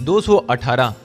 218,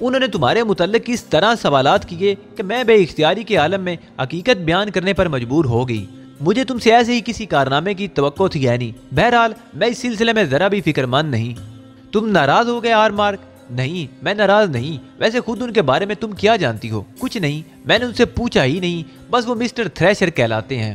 انہوں نے تمہارے متعلق اس طرح سوالات کیے کہ میں بے اختیاری کے عالم میں حقیقت بیان کرنے پر مجبور ہو گئی۔ مجھے تم سے ایسے ہی کسی کارنامے کی توقع تھی یعنی۔ بہرحال میں اس سلسلے میں ذرا بھی فکر مند نہیں۔ تم ناراض ہو گئے آر مارک؟ نہیں، میں ناراض نہیں۔ ویسے خود ان کے بارے میں تم کیا جانتی ہو؟ کچھ نہیں، میں نے ان سے پوچھا ہی نہیں، بس وہ مسٹر تھریشر کہلاتے ہیں۔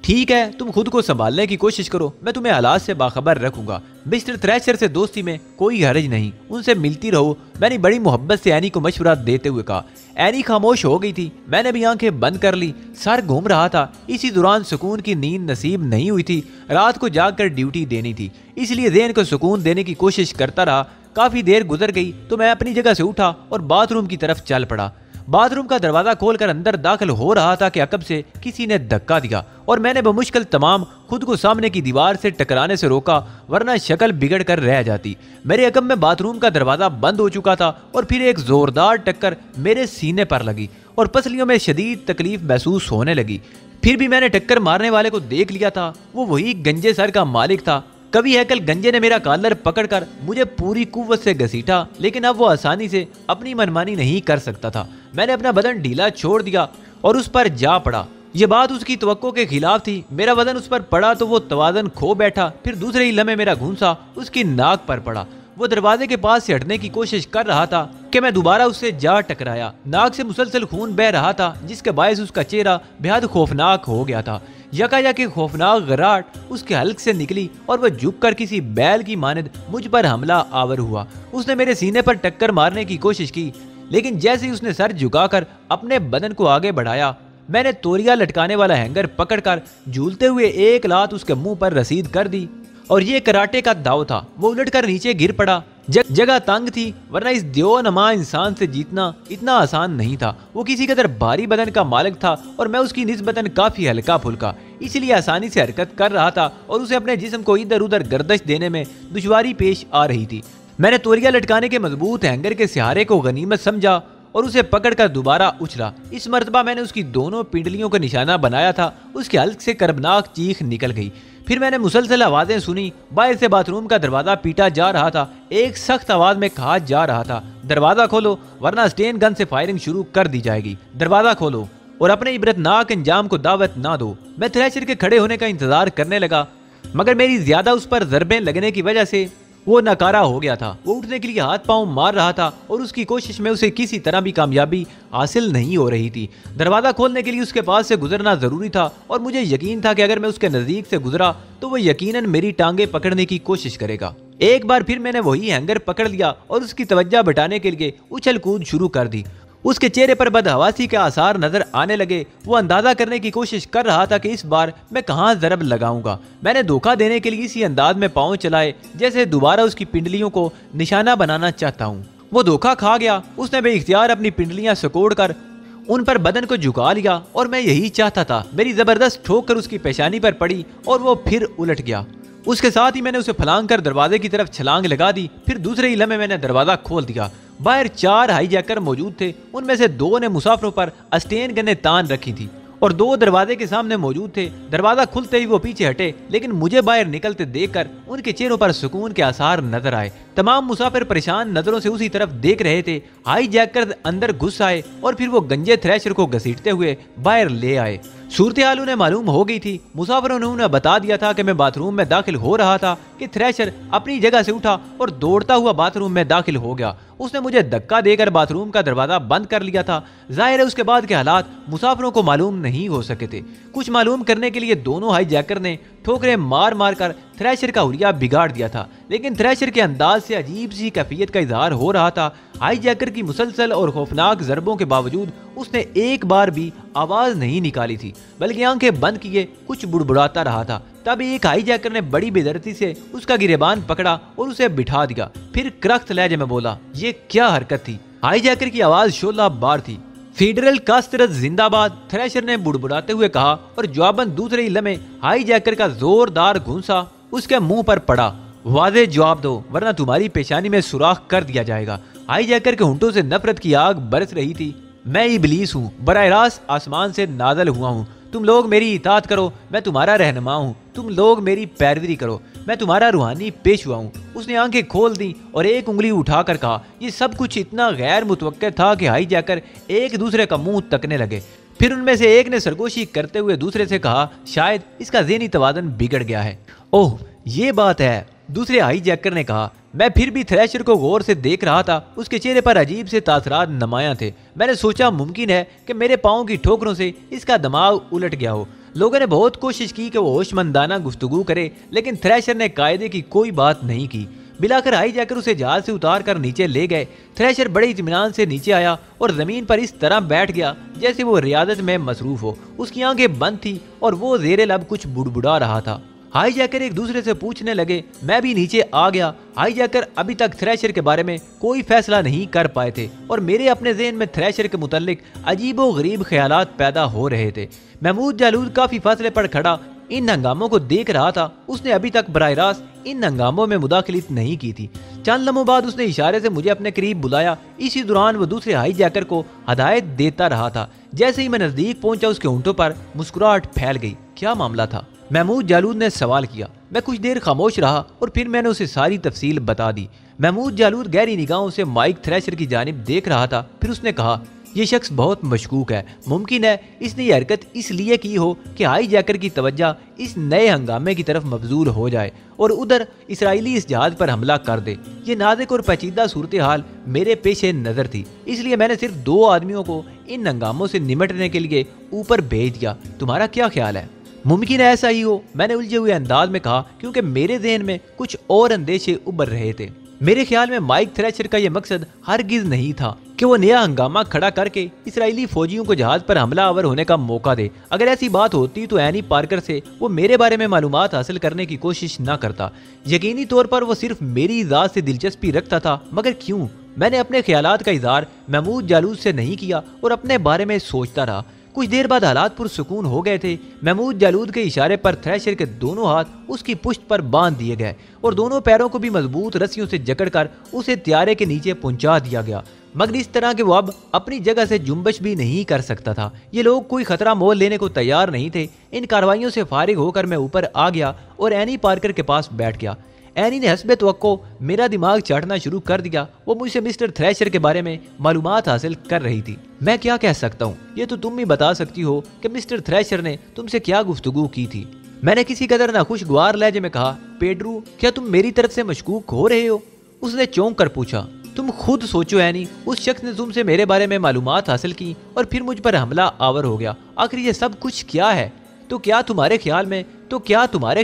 ٹھیک ہے، تم خود کو سنبھالنے کی کوشش کرو، میں تمہیں حالات سے باخبر رکھوں گا۔ مسٹر تھریشر سے دوستی میں کوئی حرج نہیں، ان سے ملتی رہو، میں نے بڑی محبت سے اینی کو مشورہ دیتے ہوئے کہا۔ اینی خاموش ہو گئی تھی، میں نے بھی آنکھیں بند کر لی، سر گھوم رہا تھا۔ اسی دوران سکون کی نیند نصیب نہیں ہوئی تھی، رات کو جاگ کر ڈیوٹی دینی تھی، اس لیے ذہن کو سکون دینے کی کوشش کرتا رہا۔ کافی دیر گزر گئی تو میں اپنی جگہ سے اٹھا اور باتھ روم کی طرف چل پڑا۔ باتھ روم کا دروازہ کھول کر اندر داخل ہو رہا تھا کہ عقب سے کسی نے دھکا دیا اور میں نے بمشکل تمام خود کو سامنے کی دیوار سے ٹکرانے سے روکا، ورنہ شکل بگڑ کر رہ جاتی۔ میرے عقب میں باتھ روم کا دروازہ بند ہو چکا تھا اور پھر ایک زوردار ٹکر میرے سینے پر لگی اور پسلیوں میں شدید تکلیف محسوس ہونے لگی۔ پھر بھی میں نے ٹکر مارنے والے کو دیکھ لیا تھا، وہ وہی گنجے سر کا مالک تھا۔ کبھی ہیکل گنجے نے میرا کالر پکڑ کر مجھے پوری قوت سے گھسیٹا، لیکن اب وہ آسانی سے اپنی منمانی نہیں کر سکتا تھا۔ میں نے اپنا بدن ڈھیلا چھوڑ دیا اور اس پر جا پڑا۔ یہ بات اس کی توقع کے خلاف تھی۔ میرا وزن اس پر پڑا تو وہ توازن کھو بیٹھا، پھر دوسرے ہی لمحے میرا گھونسا اس کی ناک پر پڑا۔ وہ دروازے کے پاس سے ہٹنے کی کوشش کر رہا تھا کہ میں دوبارہ اس سے جا ٹکرایا۔ ناک سے مسلسل خون بہ رہا تھا جس کے باعث اس کا چہرہ بہت خوفناک ہو گیا تھا۔ یکایک خوفناک غراٹ اس کے حلق سے نکلی اور وہ جھک کر کسی بیل کی مانند مجھ پر حملہ آور ہوا۔ اس نے میرے سینے پر ٹکر مارنے کی کوشش کی، لیکن جیسے ہی اس نے سر جھکا کر اپنے بدن کو آگے بڑھایا، میں نے توریہ لٹکانے والا ہینگر پکڑ کر جھولتے ہوئے ایک لات اس کے منہ پر رسید کر دی اور یہ کراٹے کا داؤ تھا۔ وہ الٹ کر نیچے گر پڑا۔ جگہ تنگ تھی، ورنہ اس دیو نما انسان سے جیتنا اتنا آسان نہیں تھا۔ وہ کسی قدر بھاری بدن کا مالک تھا اور میں اس کی نسبتاً کافی ہلکا پھلکا، اس لیے آسانی سے حرکت کر رہا تھا اور اسے اپنے جسم کو ادھر ادھر گردش دینے میں دشواری پیش آ رہی تھی۔ میں نے توریہ لٹکانے کے مضبوط ہینگر کے سہارے کو غنیمت سمجھا اور اسے پکڑ کر دوبارہ اچھلا۔ اس مرتبہ میں نے اس کی دونوں پنڈلیوں کا نشانہ بنایا تھا۔ اس کے حلق سے کربناک چیخ نکل گئی۔ پھر میں نے مسلسل آوازیں سنی۔ باہر سے باتھ روم کا دروازہ پیٹا جا رہا تھا۔ ایک سخت آواز میں کہا جا رہا تھا، دروازہ کھولو ورنہ اسٹین گن سے فائرنگ شروع کر دی جائے گی۔ دروازہ کھولو اور اپنے عبرتناک انجام کو دعوت نہ دو۔ میں تھریشر کے کھڑے ہونے کا انتظار کرنے لگا، مگر میری زیادہ اس پر ضربیں لگنے کی وجہ سے وہ ناکارہ ہو گیا تھا۔ وہ اٹھنے کے لیے ہاتھ پاؤں مار رہا تھا اور اس کی کوشش میں اسے کسی طرح بھی کامیابی حاصل نہیں ہو رہی تھی۔ دروازہ کھولنے کے لیے اس کے پاس سے گزرنا ضروری تھا اور مجھے یقین تھا کہ اگر میں اس کے نزدیک سے گزرا تو وہ یقیناً میری ٹانگیں پکڑنے کی کوشش کرے گا۔ ایک بار پھر میں نے وہی ہینگر پکڑ لیا اور اس کی توجہ بٹانے کے لیے اچھل کود شروع کر دی۔ اس کے چہرے پر بدحواسی کے آثار نظر آنے لگے۔ وہ اندازہ کرنے کی کوشش کر رہا تھا کہ اس بار میں کہاں ضرب لگاؤں گا۔ میں نے دھوکہ دینے کے لیے اسی انداز میں پاؤں چلائے جیسے دوبارہ اس کی پنڈلیوں کو نشانہ بنانا چاہتا ہوں۔ وہ دھوکہ کھا گیا۔ اس نے بے اختیار اپنی پنڈلیاں سکوڑ کر ان پر بدن کو جھکا لیا اور میں یہی چاہتا تھا۔ میری زبردست ٹھوک کر اس کی پیشانی پر پڑی اور وہ پھر الٹ گیا۔ اس کے ساتھ ہی میں نے اسے پھلانگ کر دروازے کی طرف چھلانگ لگا دی۔ پھر دوسرے ہی لمحے میں نے دروازہ کھول دیا۔ باہر 4 ہائی جیکر موجود تھے، ان میں سے 2 نے مسافروں پر اسٹین گنیں تان رکھی تھی اور 2 دروازے کے سامنے موجود تھے۔ دروازہ کھلتے ہی وہ پیچھے ہٹے، لیکن مجھے باہر نکلتے دیکھ کر ان کے چہروں پر سکون کے آثار نظر آئے۔ تمام مسافر پریشان نظروں سے اسی طرف دیکھ رہے تھے۔ ہائی جیکر اندر گھس آئے اور پھر وہ گنجے تھریشر کو گھسیٹتے ہوئے باہر لے آئے۔ صورتحال انہیں معلوم ہو گئی تھی۔ مسافروں نے انہیں بتا دیا تھا کہ میں باتھ روم میں داخل ہو رہا تھا کہ تھریشر اپنی جگہ سے اٹھا اور دوڑتا ہوا باتھ روم میں داخل ہو گیا۔ اس نے مجھے دھکا دے کر باتھ روم کا دروازہ بند کر لیا تھا۔ ظاہر ہے اس کے بعد کے حالات مسافروں کو معلوم نہیں ہو سکے تھے۔ کچھ معلوم کرنے کے لیے دونوں ہائی جیکر نے ٹھوکریں مار مار کر تھریشر کا حلیہ بگاڑ دیا تھا، لیکن تھریشر کے انداز سے عجیب سی کیفیت کا اظہار ہو رہا تھا۔ ہائی جیکر کی مسلسل اور خوفناک ضربوں کے باوجود اس نے ایک بار بھی آواز نہیں نکالی تھی، بلکہ آنکھیں بند کیے کچھ بڑبڑاتا رہا تھا۔ تب ایک ہائی جیکر نے بڑی بے دردی سے اس کا گریبان پکڑا اور اسے بٹھا دیا۔ پھر کرخت لہجے میں بولا، یہ کیا حرکت تھی؟ ہائی جیکر کی آواز شعلہ بار تھی۔ فیڈرل کاسٹرت زندہ باد، تھریشر نے بڑبڑاتے ہوئے کہا اور جواباً دوسرے ہی لمحے ہائی جیکر کا زوردار گھونسا اس کے منہ پر پڑا۔ واضح جواب دو ورنہ تمہاری پیشانی میں سوراخ کر دیا جائے گا۔ ہائی جیکر کے ہونٹوں سے نفرت کی آگ برس رہی تھی۔ میں ابلیس ہوں، براہ راست آسمان سے نازل ہوا ہوں۔ تم لوگ میری اطاعت کرو، میں تمہارا رہنما ہوں۔ تم لوگ میری پیروی کرو۔ میں تمہارا روحانی پیشوا ہوں۔ اس نے آنکھیں کھول دی اور ایک انگلی اٹھا کر کہا۔ یہ سب کچھ اتنا غیر متوقع تھا کہ ہائی جیکر ایک دوسرے کا منہ تکنے لگے۔ پھر ان میں سے ایک نے سرگوشی کرتے ہوئے دوسرے سے کہا، شاید اس کا ذہنی توازن بگڑ گیا ہے۔ اوہ یہ بات ہے، دوسرے ہائی جیکر نے کہا۔ میں پھر بھی تھریشر کو غور سے دیکھ رہا تھا، اس کے چہرے پر عجیب سے تاثرات نمایاں تھے۔ میں نے سوچا ممکن ہے کہ میرے پاؤں کی ٹھوکروں سے اس کا دماغ الٹ گیا ہو۔ لوگوں نے بہت کوشش کی کہ وہ ہوش مندانہ گفتگو کرے، لیکن تھریشر نے قاعدے کی کوئی بات نہیں کی۔ بلاخر ہائی جیکر اسے جہاز سے اتار کر نیچے لے گئے۔ تھریشر بڑے اطمینان سے نیچے آیا اور زمین پر اس طرح بیٹھ گیا جیسے وہ ریاضت میں مصروف ہو۔ اس کی آنکھیں بند تھیں اور وہ زیر لب کچھ بڑبڑا رہا تھا۔ ہائی جیکر ایک دوسرے سے پوچھنے لگے۔ میں بھی نیچے آ گیا۔ ہائی جیکر ابھی تک تھریشر کے بارے میں کوئی فیصلہ نہیں کر پائے تھے اور میرے اپنے ذہن میں تھریشر کے متعلق عجیب و غریب خیالات پیدا ہو رہے تھے۔ محمود جالود کافی فاصلے پر کھڑا ان ہنگاموں کو دیکھ رہا تھا۔ اس نے ابھی تک براہ راست ان ہنگاموں میں مداخلت نہیں کی تھی۔ چند لمحوں بعد اس نے اشارے سے مجھے اپنے قریب بلایا۔ اسی دوران وہ دوسرے ہائی جیکر کو ہدایت دیتا رہا تھا۔ جیسے ہی میں نزدیک پہنچا اس کے ہونٹوں پر مسکراہٹ پھیل گئی۔ کیا معاملہ تھا؟ محمود جالود نے سوال کیا۔ میں کچھ دیر خاموش رہا اور پھر میں نے اسے ساری تفصیل بتا دی۔ محمود جالود گہری نگاہوں سے مائک تھریشر کی جانب دیکھ رہا تھا۔ پھر اس نے کہا، یہ شخص بہت مشکوک ہے۔ ممکن ہے اس نے یہ حرکت اس لیے کی ہو کہ ہائی جیکر کی توجہ اس نئے ہنگامے کی طرف مبذول ہو جائے اور ادھر اسرائیلی اس جہاز پر حملہ کر دے۔ یہ نازک اور پیچیدہ صورتحال میرے پیش نظر تھی، اس لیے میں نے صرف 2 آدمیوں کو ان ہنگاموں سے نمٹنے کے لیے اوپر بھیج دیا۔ تمہارا کیا خیال ہے؟ ممکن ہے ایسا ہی ہو، میں نے الجھے ہوئے انداز میں کہا، کیونکہ میرے ذہن میں کچھ اور اندیشے ابھر رہے تھے۔ میرے خیال میں مائک تھریشر کا یہ مقصد ہرگز نہیں تھا کہ وہ نیا ہنگامہ کھڑا کر کے اسرائیلی فوجیوں کو جہاز پر حملہ آور ہونے کا موقع دے۔ اگر ایسی بات ہوتی تو اینی پارکر سے وہ میرے بارے میں معلومات حاصل کرنے کی کوشش نہ کرتا۔ یقینی طور پر وہ صرف میری ذات سے دلچسپی رکھتا تھا، مگر کیوں؟ میں نے اپنے خیالات کا اظہار محمود جالود سے نہیں کیا اور اپنے بارے میں سوچتا رہا۔ کچھ دیر بعد حالات پرسکون ہو گئے تھے۔ محمود جالود کے اشارے پر تھریشر کے دونوں ہاتھ اس کی پشت پر باندھ دیے گئے اور دونوں پیروں کو بھی مضبوط رسیوں سے جکڑ کر اسے طیارے کے نیچے پہنچا دیا گیا، مگر اس طرح کہ وہ اب اپنی جگہ سے جنبش بھی نہیں کر سکتا تھا۔ یہ لوگ کوئی خطرہ مول لینے کو تیار نہیں تھے۔ ان کارروائیوں سے فارغ ہو کر میں اوپر آ گیا اور اینی پارکر کے پاس بیٹھ گیا۔ اینی نے حسب توقع میرا دماغ چاٹنا شروع کر دیا۔ وہ مجھ سے مسٹر تھریشر کے بارے میں معلومات حاصل کر رہی تھی۔ میں کیا کہہ سکتا ہوں؟ یہ تو تم ہی بتا سکتی ہو کہ مسٹر تھریشر نے تم سے کیا گفتگو کی تھی۔ میں نے کسی قدر ناخوشگوار لہجے میں کہا، پیڈرو کیا تم میری طرف سے مشکوک ہو رہے ہو؟ اس نے چونک کر پوچھا۔ تم خود سوچو اینی، اس شخص نے تم سے میرے بارے میں معلومات حاصل کی اور پھر مجھ پر حملہ آور ہو گیا۔ آخر یہ سب کچھ کیا ہے؟ تو کیا تمہارے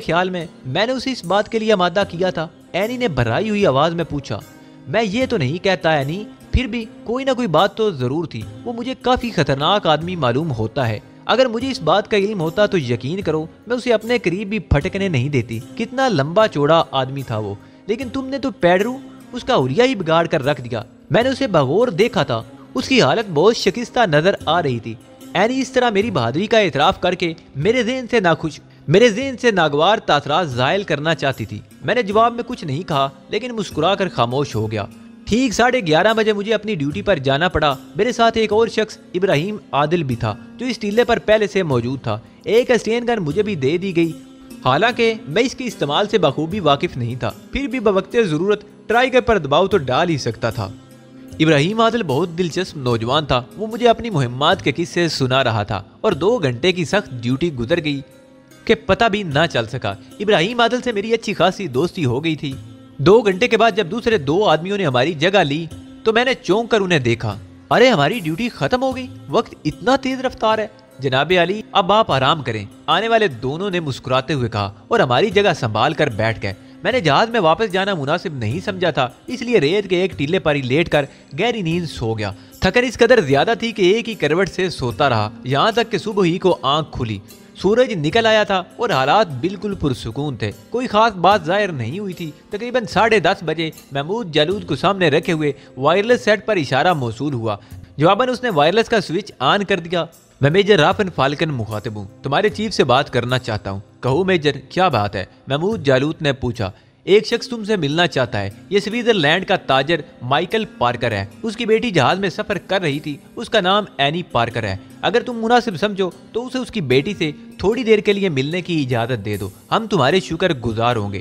خیال میں میں نے اسے اس بات کے لیے آمادہ کیا تھا؟ اینی نے بھرائی ہوئی آواز میں پوچھا۔ میں یہ تو نہیں کہتا اینی، پھر بھی کوئی نہ کوئی بات تو ضرور تھی۔ وہ مجھے کافی خطرناک آدمی معلوم ہوتا ہے۔ اگر مجھے اس بات کا علم ہوتا تو یقین کرو میں اسے اپنے قریب بھی پھٹکنے نہیں دیتی۔ کتنا لمبا چوڑا آدمی تھا وہ، لیکن تم نے تو پیڈرو اس کا حلیہ ہی بگاڑ کر رکھ دیا۔ میں نے اسے بغور دیکھا تھا، اس کی حالت بہت شکستہ نظر آ رہی تھی۔ اینی اس طرح میری بہادری کا اعتراف کر کے میرے ذہن سے ناگوار تاثرات زائل کرنا چاہتی تھی۔ میں نے جواب میں کچھ نہیں کہا، لیکن مسکرا کر خاموش ہو گیا۔ ٹھیک 11:30 بجے مجھے اپنی ڈیوٹی پر جانا پڑا۔ میرے ساتھ ایک اور شخص ابراہیم عادل بھی تھا، جو اس ٹیلے پر پہلے سے موجود تھا۔ ایک اسٹین گن مجھے بھی دے دی گئی، حالانکہ میں اس کے استعمال سے بخوبی واقف نہیں تھا، پھر بھی بوقت ضرورت ٹرائگر پر دباؤ تو ڈال ہی سکتا تھا۔ ابراہیم عادل بہت دلچسپ نوجوان تھا۔ وہ مجھے اپنی مہمات کے قصے سنا رہا تھا اور 2 گھنٹے کی سخت ڈیوٹی گزر گئی کہ پتہ بھی نہ چل سکا۔ ابراہیم عادل سے میری اچھی خاصی دوستی ہو گئی تھی۔ 2 گھنٹے کے بعد جب دوسرے 2 آدمیوں نے ہماری جگہ لی تو میں نے چونک کر انہیں دیکھا۔ ارے ہماری ڈیوٹی ختم ہو گئی، وقت اتنا تیز رفتار ہے۔ جناب علی اب آپ آرام کریں، آنے والے دونوں نے مسکراتے ہوئے کہا اور ہماری جگہ سنبھال کر بیٹھ گئے۔ میں نے جہاز میں واپس جانا مناسب نہیں سمجھا تھا، اس لیے ریت کے ایک ٹیلے پر ہی لیٹ کر گہری نیند سو گیا۔ تھکن اس قدر زیادہ تھی کہ ایک ہی کروٹ سے سوتا رہا، یہاں تک کہ صبح ہی کو آنکھ کھلی۔ سورج نکل آیا تھا اور حالات بالکل پرسکون تھے، کوئی خاص بات ظاہر نہیں ہوئی تھی۔ تقریباً 10:30 بجے محمود جالود کو سامنے رکھے ہوئے وائرلیس سیٹ پر اشارہ موصول ہوا۔ جواباً اس نے وائرلیس کا سوئچ آن کر دیا۔ میں میجر رافن فالکن مخاطب ہوں، تمہارے چیف سے بات کرنا چاہتا ہوں۔ کہو میجر، کیا بات ہے؟ محمود جالود نے پوچھا۔ ایک شخص تم سے ملنا چاہتا ہے، یہ سوئٹزرلینڈ کا تاجر مائیکل پارکر ہے۔ اس کی بیٹی جہاز میں سفر کر رہی تھی، اس کا نام اینی پارکر ہے۔ اگر تم مناسب سمجھو تو اسے اس کی بیٹی سے تھوڑی دیر کے لیے ملنے کی اجازت دے دو، ہم تمہارے شکر گزار ہوں گے۔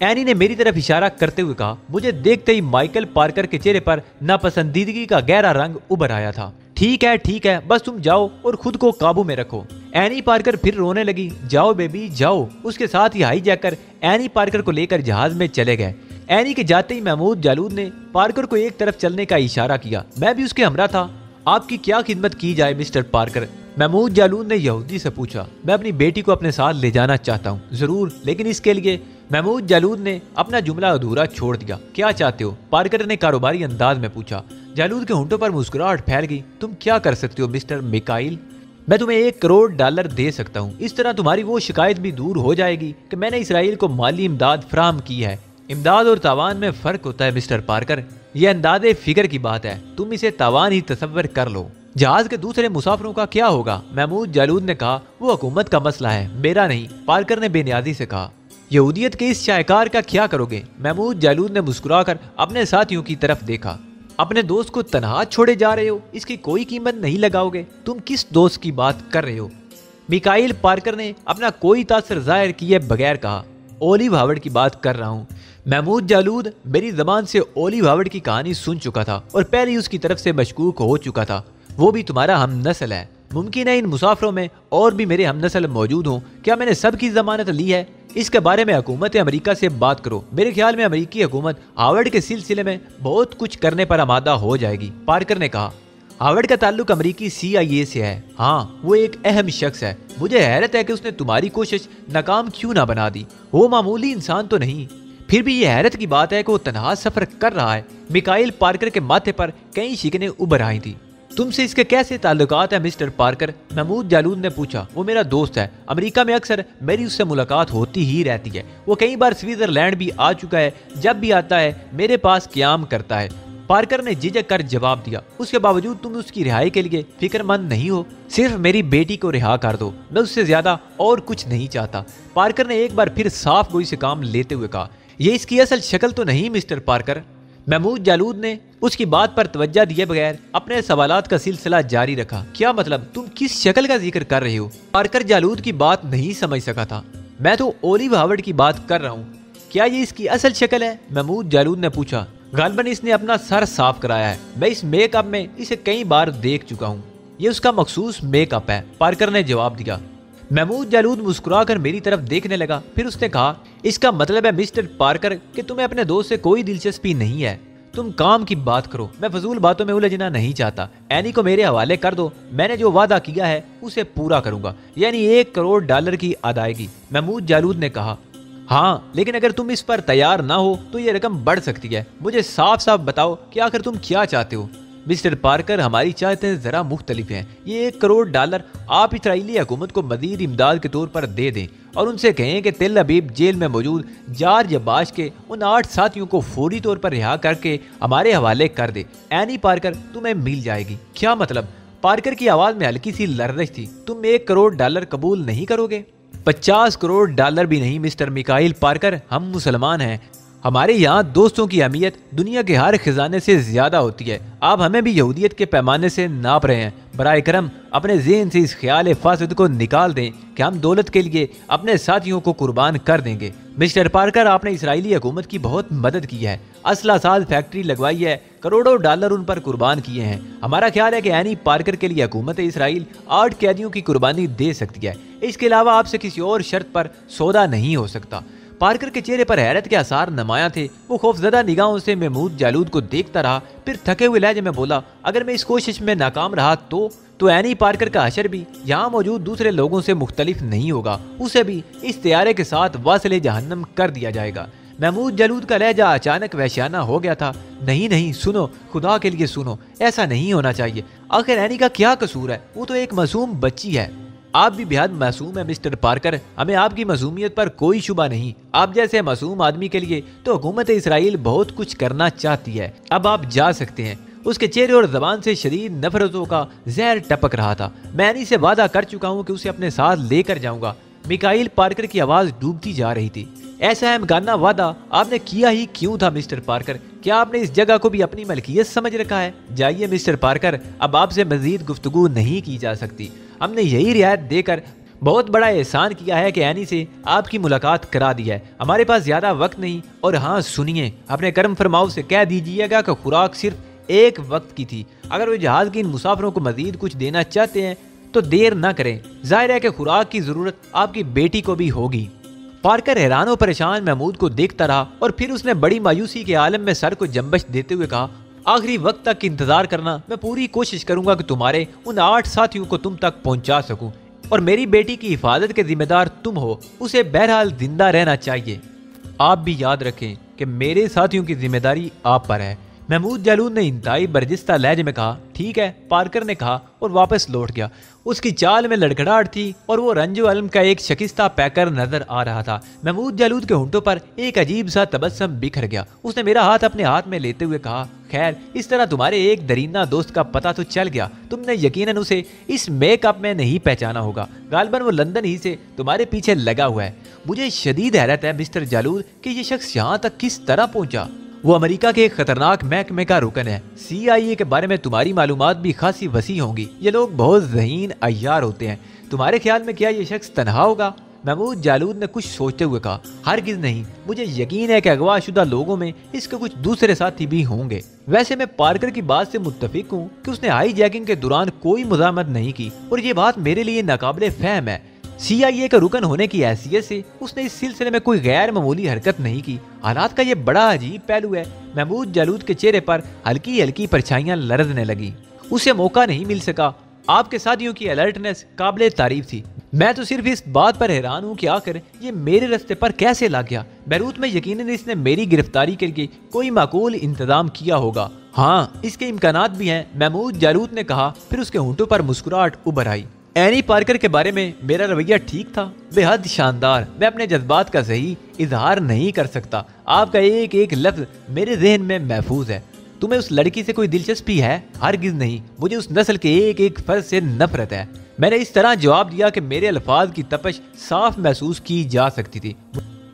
اینی نے میری طرف اشارہ کرتے ہوئے کہا۔ مجھے دیکھتے ہی مائیکل پارکر کے چہرے پر ناپسندیدگی کا گہرا رنگ ابھر آیا تھا۔ ٹھیک ہے، بس تم جاؤ اور خود کو قابو میں رکھو۔ اینی پارکر پھر رونے لگی۔ جاؤ بیبی جاؤ۔ اس کے ساتھ ہی ہائی جیکر اینی پارکر کو لے کر جہاز میں چلے گئے۔ اینی کے جاتے ہی محمود جالود نے پارکر کو ایک طرف چلنے کا اشارہ کیا۔ میں بھی اس کے ہمراہ تھا۔ آپ کی کیا خدمت کی جائے مسٹر پارکر؟ محمود جالود نے یہودی سے پوچھا۔ میں اپنی بیٹی کو اپنے ساتھ لے جانا چاہتا ہوں۔ ضرور، لیکن اس کے لیے محمود جالود نے اپنا جملہ ادھورا چھوڑ دیا۔ کیا چاہتے ہو؟ پارکر نے کاروباری انداز میں پوچھا۔ جالود کے ہونٹوں پر مسکراہٹ پھیل گئی۔ تم کیا کر سکتے ہو مسٹر میکائل؟ میں تمہیں $1 کروڑ دے سکتا ہوں۔ اس طرح تمہاری وہ شکایت بھی دور ہو جائے گی کہ میں نے اسرائیل کو مالی امداد فراہم کی ہے۔ امداد اور تاوان میں فرق ہوتا ہے مسٹر پارکر۔ یہ اندازے فکر کی بات ہے، تم اسے تاوان ہی تصور کر لو۔ جہاز کے دوسرے مسافروں کا کیا ہوگا؟ محمود جالود نے کہا۔ وہ حکومت کا مسئلہ ہے، میرا نہیں، پارکر نے بے نیازی سے کہا۔ یہودیت کے اس شائکار کا کیا کرو گے؟ محمود جالود نے مسکرا کر اپنے ساتھیوں کی طرف دیکھا۔ اپنے دوست کو تنہا چھوڑے جا رہے ہو؟ اس کی کوئی قیمت نہیں لگاؤ گے؟ تم کس دوست کی بات کر رہے ہو؟ میکائل پارکر نے اپنا کوئی تاثر ظاہر کیے بغیر کہا۔ اولیو ہاورڈ کی بات کر رہا ہوں۔ محمود جالود میری زبان سے اولیو ہاورڈ کی کہانی سن چکا تھا اور پہلے اس کی طرف سے مشکوک ہو چکا تھا۔ وہ بھی تمہارا ہم نسل ہے۔ ممکن ہے ان مسافروں میں اور بھی میرے ہم نسل موجود ہوں۔ کیا میں نے سب کی ضمانت لی ہے؟ اس کے بارے میں حکومت امریکہ سے بات کرو۔ میرے خیال میں امریکی حکومت ہاورڈ کے سلسلے میں بہت کچھ کرنے پر آمادہ ہو جائے گی، پارکر نے کہا۔ ہاورڈ کا تعلق امریکی CIA سے ہے۔ ہاں، وہ ایک اہم شخص ہے۔ مجھے حیرت ہے کہ اس نے تمہاری کوشش ناکام کیوں نہ بنا دی۔ وہ معمولی انسان تو نہیں۔ پھر بھی یہ حیرت کی بات ہے کہ وہ تنہا سفر کر رہا ہے۔ میکائل پارکر کے ماتھے پر کئی شکنیں ابھر آئی تھی۔ تم سے اس کے کیسے تعلقات ہیں مسٹر پارکر؟ محمود جالود نے پوچھا۔ وہ میرا دوست ہے۔ امریکہ میں اکثر میری اس سے ملاقات ہوتی ہی رہتی ہے۔ وہ کئی بار سوئٹزرلینڈ بھی آ چکا ہے۔ جب بھی آتا ہے میرے پاس قیام کرتا ہے۔ پارکر نے جھجک کر جواب دیا۔ اس کے باوجود تم اس کی رہائی کے لیے فکر مند نہیں ہو؟ صرف میری بیٹی کو رہا کر دو، میں اس سے زیادہ اور کچھ نہیں چاہتا، پارکر نے ایک بار پھر صاف گوئی سے کام لیتے ہوئے کہا۔ یہ اس کی اصل شکل تو نہیں مسٹر پارکر؟ محمود جالود نے اس کی بات پر توجہ دیے بغیر اپنے سوالات کا سلسلہ جاری رکھا۔ کیا مطلب؟ تم کس شکل کا ذکر کر رہے ہو؟ پارکر جالود کی بات نہیں سمجھ سکا تھا۔ میں تو اولیو ہاورڈ کی بات کر رہا ہوں۔ کیا یہ اس کی اصل شکل ہے؟ محمود جالود نے پوچھا۔ غالباً اس نے اپنا سر صاف کرایا ہے۔ میں اس میک اپ میں اسے کئی بار دیکھ چکا ہوں۔ یہ اس کا مخصوص میک اپ ہے، پارکر نے جواب دیا۔ محمود جالود مسکرا کر میری طرف دیکھنے لگا، پھر اس نے کہا، اس کا مطلب ہے مسٹر پارکر کہ تمہیں اپنے دوست سے کوئی دلچسپی نہیں ہے۔ تم کام کی بات کرو، میں فضول باتوں میں الجھنا نہیں چاہتا۔ اینی کو میرے حوالے کر دو، میں نے جو وعدہ کیا ہے اسے پورا کروں گا، یعنی $1 کروڑ کی ادائیگی، محمود جالود نے کہا۔ ہاں، لیکن اگر تم اس پر تیار نہ ہو تو یہ رقم بڑھ سکتی ہے۔ مجھے صاف صاف بتاؤ کہ آخر تم کیا چاہتے ہو؟ مسٹر پارکر، ہماری چاہتیں ذرا مختلف ہیں۔ یہ $1 کروڑ آپ اسرائیلی حکومت کو مزید امداد کے طور پر دے دیں اور ان سے کہیں کہ تل ابیب جیل میں موجود جارج باش کے ان 8 ساتھیوں کو فوری طور پر رہا کر کے ہمارے حوالے کر دے۔ اینی پارکر تمہیں مل جائے گی۔ کیا مطلب؟ پارکر کی آواز میں ہلکی سی لرزش تھی۔ تم $1 کروڑ قبول نہیں کرو گے؟ $50 کروڑ بھی نہیں مسٹر میکائل پارکر، ہم مسلمان ہیں۔ ہمارے یہاں دوستوں کی اہمیت دنیا کے ہر خزانے سے زیادہ ہوتی ہے۔ آپ ہمیں بھی یہودیت کے پیمانے سے ناپ رہے ہیں۔ برائے کرم اپنے ذہن سے اس خیال فاسد کو نکال دیں کہ ہم دولت کے لیے اپنے ساتھیوں کو قربان کر دیں گے۔ مسٹر پارکر، آپ نے اسرائیلی حکومت کی بہت مدد کی ہے، اسلحہ ساز فیکٹری لگوائی ہے، کروڑوں ڈالر ان پر قربان کیے ہیں۔ ہمارا خیال ہے کہ اینی پارکر کے لیے حکومت اسرائیل 8 قیدیوں کی قربانی دے سکتی ہے۔ اس کے علاوہ آپ سے کسی اور شرط پر سودا نہیں ہو سکتا۔ پارکر کے چہرے پر حیرت کے آثار نمایاں تھے۔ وہ خوفزدہ نگاہوں سے محمود جالود کو دیکھتا رہا، پھر تھکے ہوئے لہجے میں بولا، اگر میں اس کوشش میں ناکام رہا تو اینی پارکر کا حشر بھی یہاں موجود دوسرے لوگوں سے مختلف نہیں ہوگا، اسے بھی اس طیارے کے ساتھ واصل جہنم کر دیا جائے گا۔ محمود جالود کا لہجہ اچانک وحشیانہ ہو گیا تھا۔ نہیں، سنو، خدا کے لیے سنو، ایسا نہیں ہونا چاہیے۔ آخر اینی کا کیا قصور ہے؟ وہ تو ایک معصوم بچی ہے۔ آپ بھی بہت معصوم ہیں مسٹر پارکر، ہمیں آپ کی معصومیت پر کوئی شبہ نہیں۔ آپ جیسے معصوم آدمی کے لیے تو حکومت اسرائیل بہت کچھ کرنا چاہتی ہے۔ اب آپ جا سکتے ہیں۔ اس کے چہرے اور زبان سے شدید نفرتوں کا زہر ٹپک رہا تھا۔ میں اینی سے وعدہ کر چکا ہوں کہ اسے اپنے ساتھ لے کر جاؤں گا۔ میکائل پارکر کی آواز ڈوبتی جا رہی تھی۔ ایسا امکانہ وعدہ آپ نے کیا ہی کیوں تھا مسٹر پارکر؟ کیا آپ نے اس جگہ کو بھی اپنی ملکیت سمجھ رکھا ہے؟ جائیے مسٹر پارکر، اب آپ سے مزید گفتگو نہیں کی جا سکتی۔ ہم نے یہی رعایت دے کر بہت بڑا احسان کیا ہے کہ اینی سے آپ کی ملاقات کرا دی ہے. ہمارے پاس زیادہ وقت نہیں. اور ہاں سنیے، اپنے کرم فرماؤ سے کہہ دیجیے گا کہ خوراک صرف ایک وقت کی تھی. اگر وہ جہاز کے ان مسافروں کو مزید کچھ دینا چاہتے ہیں تو دیر نہ کریں. ظاہر ہے کہ خوراک کی ضرورت آپ کی بیٹی کو بھی ہوگی. پارکر حیران و پریشان محمود کو دیکھتا رہا اور پھر اس نے بڑی مایوسی کے عالم میں سر کو جنبش دیتے ہوئے کہا، آخری وقت تک انتظار کرنا. میں پوری کوشش کروں گا کہ تمہارے ان 8 ساتھیوں کو تم تک پہنچا سکوں، اور میری بیٹی کی حفاظت کے ذمہ دار تم ہو. اسے بہرحال زندہ رہنا چاہیے. آپ بھی یاد رکھیں کہ میرے ساتھیوں کی ذمہ داری آپ پر ہے. محمود جالود نے انتہائی برجستہ لہجے میں کہا، ٹھیک ہے، پارکر نے کہا اور واپس لوٹ گیا. اس کی چال میں لڑکھڑاہٹ تھی اور وہ رنج و علم کا ایک شکستہ پیکر نظر آ رہا تھا. محمود جالود کے ہونٹوں پر ایک عجیب سا تبسم بکھر گیا. اس نے میرا ہاتھ اپنے ہاتھ میں لیتے ہوئے کہا، خیر، اس طرح تمہارے ایک درینہ دوست کا پتہ تو چل گیا. تم نے یقیناً اسے اس میک اپ میں نہیں پہچانا ہوگا. غالباً وہ لندن ہی سے تمہارے پیچھے لگا ہوا ہے. مجھے شدید حیرت ہے مسٹر جالود کہ یہ شخص یہاں تک کس طرح پہنچا. وہ امریکہ کے ایک خطرناک محکمے کا رکن ہے. CIA کے بارے میں تمہاری معلومات بھی خاصی وسیع ہوں گی. یہ لوگ بہت ذہین عیار ہوتے ہیں. تمہارے خیال میں کیا یہ شخص تنہا ہوگا؟ محمود جالود نے کچھ سوچتے ہوئے کہا، ہرگز نہیں. مجھے یقین ہے کہ اغوا شدہ لوگوں میں اس کے کچھ دوسرے ساتھی بھی ہوں گے. ویسے میں پارکر کی بات سے متفق ہوں کہ اس نے ہائی جیکنگ کے دوران کوئی مزاحمت نہیں کی، اور یہ بات میرے لیے ناقابل فہم ہے. CIA کا رکن ہونے کی حیثیت سے اس نے اس سلسلے میں کوئی غیر معمولی حرکت نہیں کی. حالات کا یہ بڑا عجیب پہلو ہے. محمود جالود کے چہرے پر ہلکی ہلکی پرچھائیاں لرزنے لگی. اسے موقع نہیں مل سکا. آپ کے ساتھیوں کی الرٹنس قابل تعریف تھی. میں تو صرف اس بات پر حیران ہوں کہ آخر یہ میرے رستے پر کیسے لگ گیا. بیروت میں یقیناً اس نے میری گرفتاری کے لیے کوئی معقول انتظام کیا ہوگا. ہاں، اس کے امکانات بھی ہیں، محمود جالود نے کہا. پھر اس کے ہونٹوں پر مسکراہٹ ابھر آئی. اینی پارکر کے بارے میں میرا رویہ ٹھیک تھا، بے حد شاندار. میں اپنے جذبات کا صحیح اظہار نہیں کر سکتا. آپ کا ایک ایک لفظ میرے ذہن میں محفوظ ہے. تمہیں اس لڑکی سے کوئی دلچسپی ہے؟ ہرگز نہیں. مجھے اس نسل کے ایک ایک فرد سے نفرت ہے. میں نے اس طرح جواب دیا کہ میرے الفاظ کی تپش صاف محسوس کی جا سکتی تھی.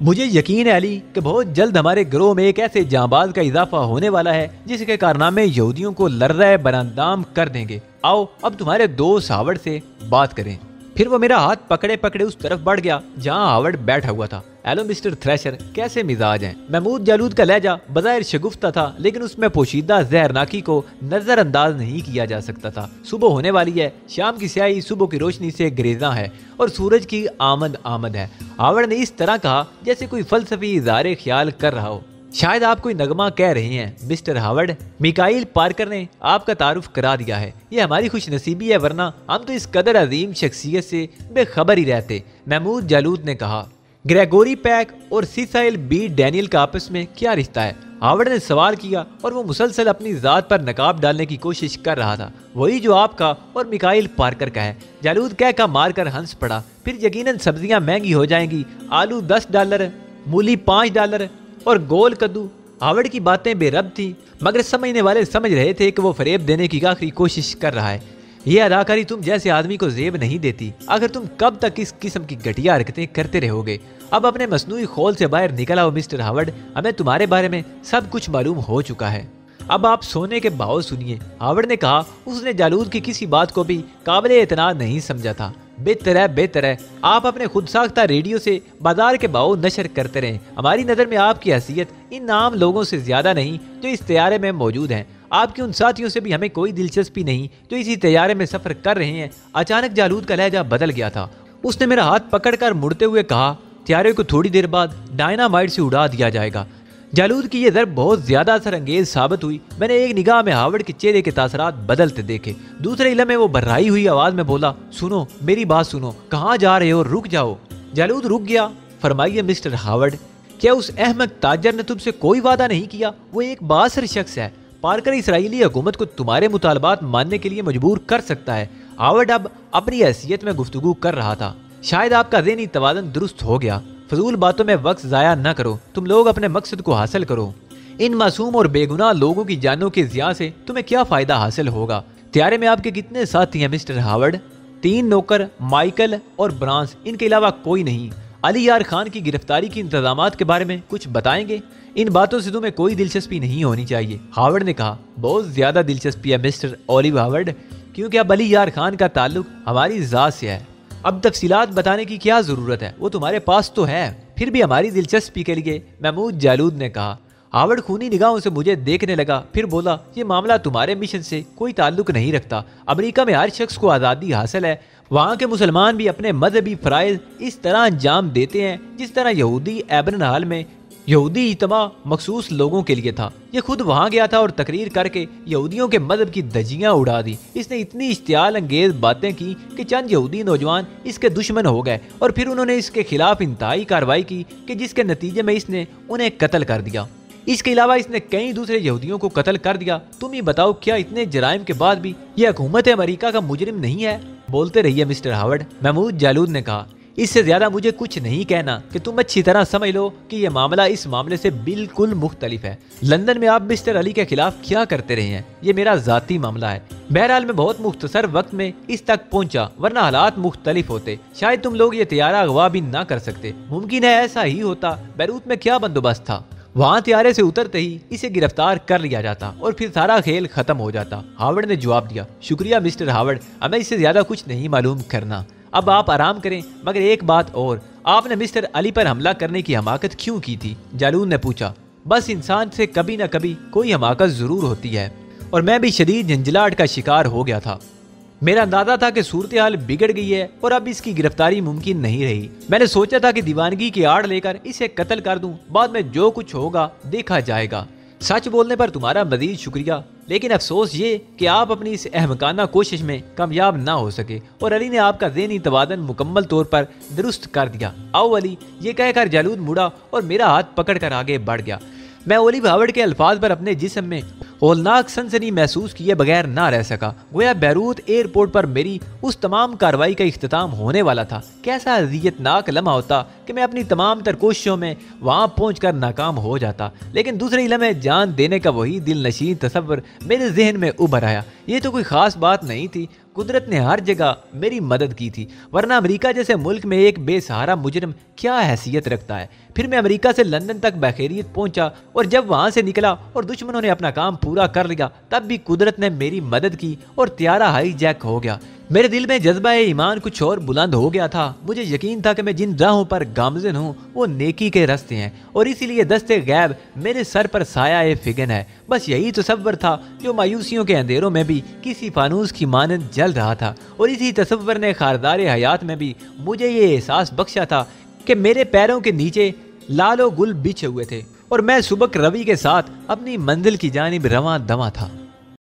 مجھے یقین ہے علی کہ بہت جلد ہمارے گروہ میں ایک ایسے جانباز کا اضافہ ہونے والا ہے جس کے کارنامے یہودیوں کو لرزہ براندام کر دیں گے. آؤ اب تمہارے دوست ہاورڈ سے بات کریں. پھر وہ میرا ہاتھ پکڑے پکڑے اس طرف بڑھ گیا جہاں ہاورڈ بیٹھا ہوا تھا. ہیلو مسٹر تھریشر، کیسے مزاج ہیں؟ محمود جالود کا لہجہ بظاہر شگفتہ تھا، لیکن اس میں پوشیدہ زہرناکی کو نظر انداز نہیں کیا جا سکتا تھا. صبح ہونے والی ہے. شام کی سیاہی صبح کی روشنی سے گریزاں ہے اور سورج کی آمد ہے. ہاورڈ نے اس طرح کہا جیسے کوئی فلسفی اظہار خیال کر رہا ہو. شاید آپ کوئی نغمہ کہہ رہے ہیں مسٹر ہاورڈ. میکائل پارکر نے آپ کا تعارف کرا دیا ہے. یہ ہماری خوش نصیبی ہے، ورنہ ہم تو اس قدر عظیم شخصیت سے بے خبر ہی رہتے. محمود جالود نے کہا. گریگوری پیک اور سیسائل بی ڈینیل کا آپس میں کیا رشتہ ہے؟ ہاورڈ نے سوال کیا اور وہ مسلسل اپنی ذات پر نقاب ڈالنے کی کوشش کر رہا تھا. وہی جو آپ کا اور میکائل پارکر کا ہے. جالود کہہ کا مار کر ہنس پڑا. پھر یقیناً سبزیاں مہنگی ہو جائیں گی. آلو $10، مولی $5 اور گول کدو. ہاورڈ کی باتیں بے رب تھیں، مگر سمجھنے والے سمجھ رہے تھے کہ وہ فریب دینے کی آخری کوشش کر رہا ہے. یہ اداکاری تم جیسے آدمی کو زیب نہیں دیتی. اگر تم کب تک اس قسم کی گھٹیا حرکتیں کرتے رہو گے؟ اب اپنے مصنوعی خول سے باہر نکل آؤ مسٹر ہاورڈ. ہمیں تمہارے بارے میں سب کچھ معلوم ہو چکا ہے. اب آپ سونے کے بھاؤ سنیے، ہاورڈ نے کہا. اس نے جالود کی کسی بات کو بھی قابل اعتماد نہیں سمجھا تھا. بہتر ہے آپ اپنے خود ساختہ ریڈیو سے بازار کے بھاؤ نشر کرتے رہیں. ہماری نظر میں آپ کی حیثیت ان عام لوگوں سے زیادہ نہیں جو اس طیارے میں موجود ہیں. آپ کے ان ساتھیوں سے بھی ہمیں کوئی دلچسپی نہیں جو اسی طیارے میں سفر کر رہے ہیں. اچانک جالود کا لہجہ بدل گیا تھا. اس نے میرا ہاتھ پکڑ کر مڑتے ہوئے کہا، طیارے کو تھوڑی دیر بعد ڈائنامائٹ سے اڑا دیا جائے گا. جالود کی یہ ضرب بہت زیادہ اثر انگیز ثابت ہوئی. میں نے ایک نگاہ میں ہاورڈ کے چہرے کے تاثرات بدلتے دیکھے. دوسرے علم میں وہ بھرائی ہوئی آواز میں بولا، سنو میری بات سنو. کہاں جا رہے ہو؟ رک جاؤ. جالود رک گیا. فرمائیے مسٹر ہاورڈ، کیا اس احمق تاجر نے تم سے کوئی وعدہ نہیں کیا؟ وہ ایک بااثر شخص ہے. پارکر اسرائیلی حکومت کو تمہارے مطالبات ماننے کے لیے مجبور کر سکتا ہے. ہاورڈ اب اپنی حیثیت میں گفتگو کر رہا تھا. شاید آپ کا ذہنی توازن درست ہو گیا. فضول باتوں میں وقت ضائع نہ کرو. تم لوگ اپنے مقصد کو حاصل کرو. ان معصوم اور بے گناہ لوگوں کی جانوں کے ضیاع سے تمہیں کیا فائدہ حاصل ہوگا؟ طیارے میں آپ کے کتنے ساتھی ہیں مسٹر ہاورڈ؟ 3 نوکر، مائیکل اور برانس. ان کے علاوہ کوئی نہیں. علی یار خان کی گرفتاری کے انتظامات کے بارے میں کچھ بتائیں گے؟ ان باتوں سے تمہیں کوئی دلچسپی نہیں ہونی چاہیے. ہاورڈ نے کہا. بہت زیادہ دلچسپی ہے مسٹر اولیو ہاورڈ، کیونکہ اب علی یار خان کا تعلق ہماری ذات سے ہے. اب تفصیلات بتانے کی کیا ضرورت ہے، وہ تمہارے پاس تو ہے۔ پھر بھی ہماری دلچسپی کے لیے محمود جالود نے کہا۔ ہاورڈ خونی نگاہوں سے مجھے دیکھنے لگا، پھر بولا، یہ معاملہ تمہارے مشن سے کوئی تعلق نہیں رکھتا۔ امریکہ میں ہر شخص کو آزادی حاصل ہے، وہاں کے مسلمان بھی اپنے مذہبی فرائض اس طرح انجام دیتے ہیں جس طرح یہودی ایبرن ہال میں یہودی اجتماع مخصوص لوگوں کے لیے تھا۔ یہ خود وہاں گیا تھا اور تقریر کر کے یہودیوں کے مذہب کی دھجیاں اڑا دی۔ اس نے اتنی اشتعال انگیز باتیں کی کہ چند یہودی نوجوان اس کے دشمن ہو گئے اور پھر انہوں نے اس کے خلاف انتہائی کارروائی کی کہ جس کے نتیجے میں اس نے انہیں قتل کر دیا۔ اس کے علاوہ اس نے کئی دوسرے یہودیوں کو قتل کر دیا۔ تم ہی بتاؤ، کیا اتنے جرائم کے بعد بھی یہ حکومت امریکہ کا مجرم نہیں ہے؟ بولتے رہیے مسٹر ہاورڈ، محمود جالود نے کہا۔ اس سے زیادہ مجھے کچھ نہیں کہنا کہ تم اچھی طرح سمجھ لو کہ یہ معاملہ اس معاملے سے بالکل مختلف ہے۔ لندن میں آپ مسٹر علی کے خلاف کیا کرتے رہے ہیں، یہ میرا ذاتی معاملہ ہے۔ بہرحال میں بہت مختصر وقت میں اس تک پہنچا، ورنہ حالات مختلف ہوتے۔ شاید تم لوگ یہ طیارہ اغوا بھی نہ کر سکتے۔ ممکن ہے ایسا ہی ہوتا۔ بیروت میں کیا بندوبست تھا؟ وہاں طیارے سے اترتے ہی اسے گرفتار کر لیا جاتا اور پھر سارا کھیل ختم ہو جاتا۔ ہاورڈ نے جواب دیا۔ شکریہ مسٹر ہاورڈ، ہمیں اس سے زیادہ کچھ نہیں معلوم کرنا۔ اب آپ آرام کریں، مگر ایک بات اور، آپ نے مسٹر علی پر حملہ کرنے کی حماقت کیوں کی تھی؟ جالود نے پوچھا۔ بس انسان سے کبھی نہ کبھی کوئی حماقت ضرور ہوتی ہے، اور میں بھی شدید جھنجھلاہٹ کا شکار ہو گیا تھا۔ میرا اندازہ تھا کہ صورتحال بگڑ گئی ہے اور اب اس کی گرفتاری ممکن نہیں رہی۔ میں نے سوچا تھا کہ دیوانگی کی آڑ لے کر اسے قتل کر دوں، بعد میں جو کچھ ہوگا دیکھا جائے گا۔ سچ بولنے پر تمہارا مزید شکریہ، لیکن افسوس یہ کہ آپ اپنی اس احمقانہ کوشش میں کامیاب نہ ہو سکے اور علی نے آپ کا ذہنی توازن مکمل طور پر درست کر دیا۔ آؤ علی، یہ کہہ کر جالود مڑا اور میرا ہاتھ پکڑ کر آگے بڑھ گیا۔ میں اولیو ہاورڈ کے الفاظ پر اپنے جسم میں ہولناک سنسنی محسوس کیے بغیر نہ رہ سکا۔ گویا بیروت ایئرپورٹ پر میری اس تمام کارروائی کا اختتام ہونے والا تھا۔ کیسا اذیت ناک لمحہ ہوتا کہ میں اپنی تمام تر کوششوں میں وہاں پہنچ کر ناکام ہو جاتا، لیکن دوسرے لمحے جان دینے کا وہی دل نشین تصور میرے ذہن میں ابھر آیا۔ یہ تو کوئی خاص بات نہیں تھی، قدرت نے ہر جگہ میری مدد کی تھی، ورنہ امریکہ جیسے ملک میں ایک بے سہارا مجرم کیا حیثیت رکھتا ہے۔ پھر میں امریکہ سے لندن تک بخیریت پہنچا، اور جب وہاں سے نکلا اور دشمنوں نے اپنا کام پورا کر لیا، تب بھی قدرت نے میری مدد کی اور طیارہ ہائی جیک ہو گیا۔ میرے دل میں جذبہ ایمان کچھ اور بلند ہو گیا تھا۔ مجھے یقین تھا کہ میں جن راہوں پر گامزن ہوں وہ نیکی کے راستے ہیں، اور اسی لیے دستے غیب میرے سر پر سایہ فگن ہے۔ بس یہی تصور تھا جو مایوسیوں کے اندھیروں میں بھی کسی فانوس کی مانند جل رہا تھا، اور اسی تصور نے خاردار حیات میں بھی مجھے یہ احساس بخشا تھا کہ میرے پیروں کے نیچے لال و گل بچھے ہوئے تھے اور میں سبک روی کے ساتھ اپنی منزل کی جانب رواں دواں تھا۔